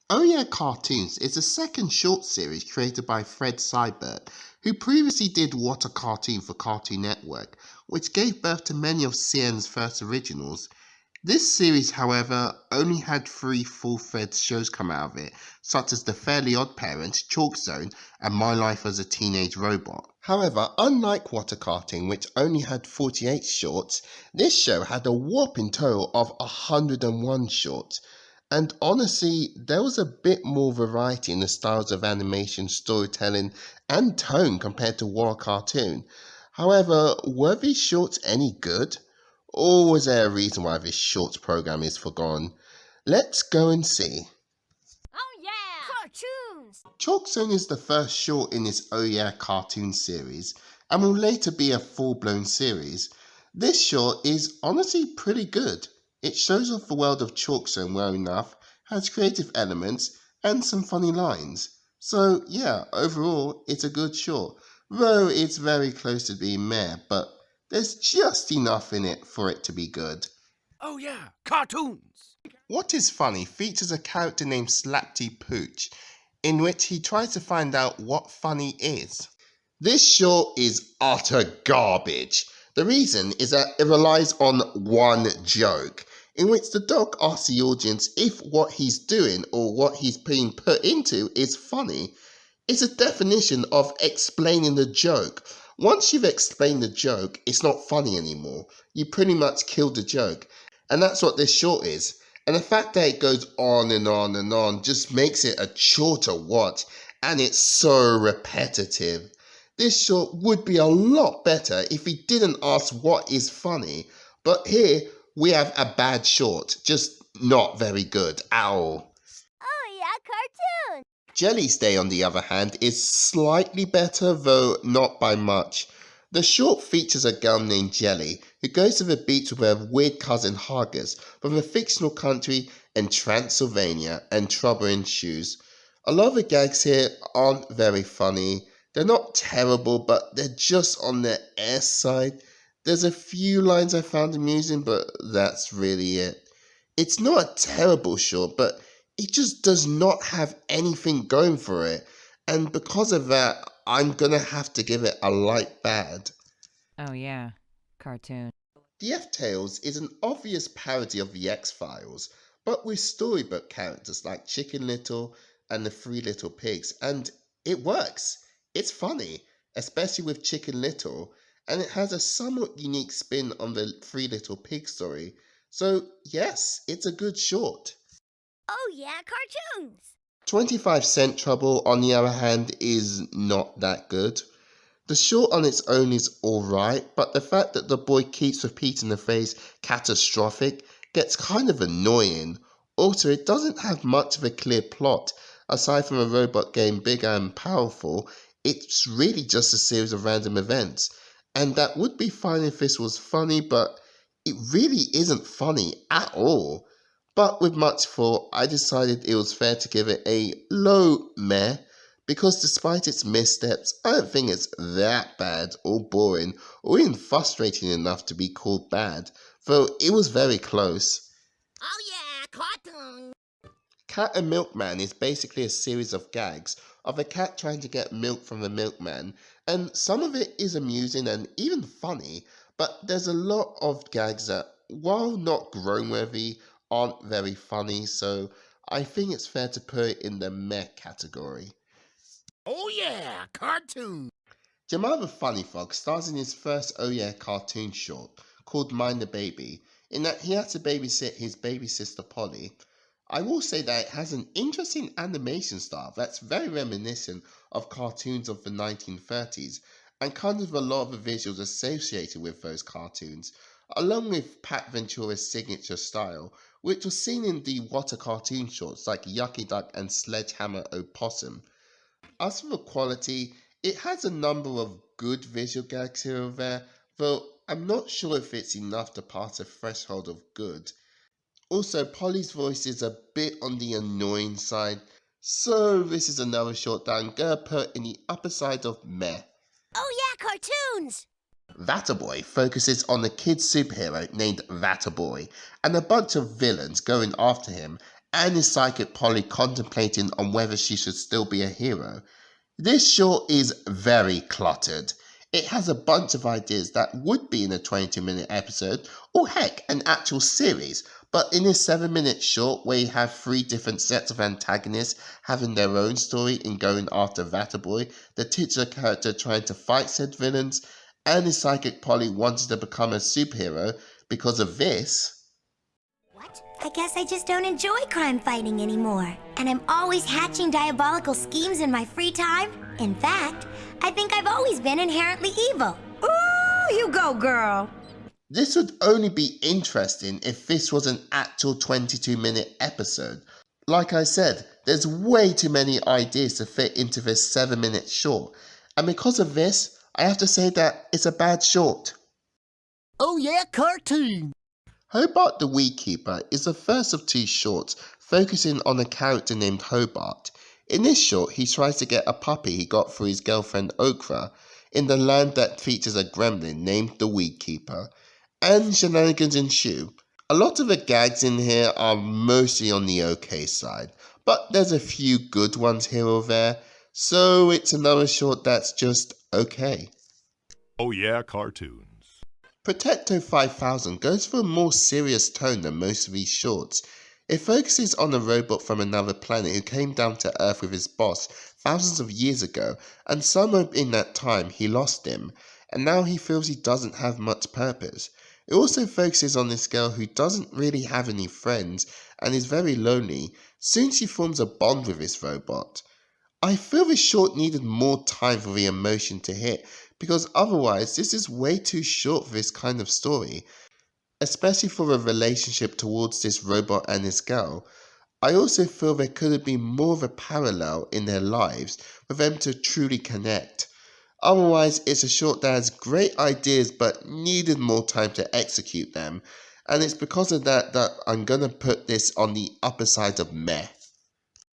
Oh Yeah Cartoons is a second short series created by Fred Seibert, who previously did What a Cartoon for Cartoon Network, which gave birth to many of CN's first originals. This series, however, only had three full-fledged shows come out of it, such as The Fairly Odd Parents, ChalkZone, and My Life as a Teenage Robot. However, unlike What a Cartoon, which only had 48 shorts, this show had a whopping total of 101 shorts. And honestly, there was a bit more variety in the styles of animation, storytelling, and tone compared to War Cartoon. However, were these shorts any good? Or was there a reason why this shorts program is forgone? Let's go and see. Oh yeah! Cartoons! ChalkZone is the first short in this Oh Yeah cartoon series and will later be a full-blown series. This short is honestly pretty good. It shows off the world of ChalkZone well enough, has creative elements, and some funny lines. So yeah, overall it's a good short, though it's very close to being meh, but there's just enough in it for it to be good. Oh yeah, cartoons! What is Funny features a character named Slapty Pooch, in which he tries to find out what funny is. This short is utter garbage. The reason is that it relies on one joke, in which the dog asks the audience if what he's doing or what he's being put into is funny. It's a definition of explaining the joke. Once you've explained the joke, it's not funny anymore. You pretty much killed the joke. And that's what this short is. And the fact that it goes on and on and on just makes it a chore to watch. And it's so repetitive. This short would be a lot better if he didn't ask what is funny. But here we have a bad short. Just not very good at all. Oh yeah, cartoons! Jelly's Day, on the other hand, is slightly better, though not by much. The short features a girl named Jelly who goes to the beach with her weird cousin Hargus from a fictional country in Transylvania, and trouble ensues. A lot of the gags here aren't very funny. They're not terrible, but they're just on the air side. There's a few lines I found amusing, but that's really it. It's not a terrible short, but it just does not have anything going for it. And because of that, I'm gonna have to give it a light bad. Oh yeah, cartoon. The F-Tales is an obvious parody of the X-Files, but with storybook characters like Chicken Little and the Three Little Pigs, and it works. It's funny, especially with Chicken Little, and it has a somewhat unique spin on the Three Little Pig story. So yes, it's a good short. Oh yeah, cartoons! 25 Cent Trouble, on the other hand, is not that good. The short on its own is alright, but the fact that the boy keeps repeating the phrase catastrophic gets kind of annoying. Also, it doesn't have much of a clear plot. Aside from a robot getting bigger and powerful, it's really just a series of random events. And that would be fine if this was funny, but it really isn't funny at all. But with much thought, I decided it was fair to give it a low meh, because despite its missteps, I don't think it's that bad or boring or even frustrating enough to be called bad, though it was very close. Oh yeah, cartoons! Cat and Milkman is basically a series of gags of a cat trying to get milk from the milkman, and some of it is amusing and even funny, but there's a lot of gags that, while not grown-worthy, aren't very funny, so I think it's fair to put it in the meh category. Oh yeah, cartoons! Jamal the Funny Frog stars in his first Oh Yeah cartoon short called Mind the Baby, in that he has to babysit his baby sister Polly. I will say that it has an interesting animation style that's very reminiscent of cartoons of the 1930s, and kind of a lot of the visuals associated with those cartoons, along with Pat Ventura's signature style, which was seen in the What a Cartoon shorts like Yucky Duck and Sledgehammer Opossum. As for the quality, it has a number of good visual gags here or there, though I'm not sure if it's enough to pass a threshold of good. Also, Polly's voice is a bit on the annoying side, so this is another short that I'm gonna put in the upper side of meh. Oh yeah, cartoons! Vataboy focuses on a kid superhero named Vataboy and a bunch of villains going after him, and his psychic Polly contemplating on whether she should still be a hero. This short is very cluttered. It has a bunch of ideas that would be in a 22-minute episode, or heck, an actual series, but in this 7-minute short where you have 3 different sets of antagonists having their own story and going after Vataboy, the titular character trying to fight said villains, and his psychic Polly wanted to become a superhero because of this. What? I guess I just don't enjoy crime fighting anymore. And I'm always hatching diabolical schemes in my free time. In fact, I think I've always been inherently evil. Ooh, you go, girl. This would only be interesting if this was an actual 22-minute episode. Like I said, there's way too many ideas to fit into this 7-minute short. And because of this, I have to say that it's a bad short. Oh yeah, cartoon. Hobart the Weedkeeper is the first of 2 shorts focusing on a character named Hobart. In this short, he tries to get a puppy he got for his girlfriend Okra in the land that features a gremlin named the Weedkeeper, and shenanigans ensue. A lot of the gags in here are mostly on the okay side, but there's a few good ones here or there, so it's another short that's just okay. Oh yeah, cartoons. Protecto 5000 goes for a more serious tone than most of these shorts. It focuses on a robot from another planet who came down to Earth with his boss thousands of years ago, and somewhere in that time he lost him, and now he feels he doesn't have much purpose. It also focuses on this girl who doesn't really have any friends and is very lonely. Soon she forms a bond with this robot. I feel this short needed more time for the emotion to hit, because otherwise this is way too short for this kind of story, especially for a relationship towards this robot and this girl. I also feel there could have been more of a parallel in their lives for them to truly connect. Otherwise, it's a short that has great ideas but needed more time to execute them, and it's because of that I'm going to put this on the upper side of meh.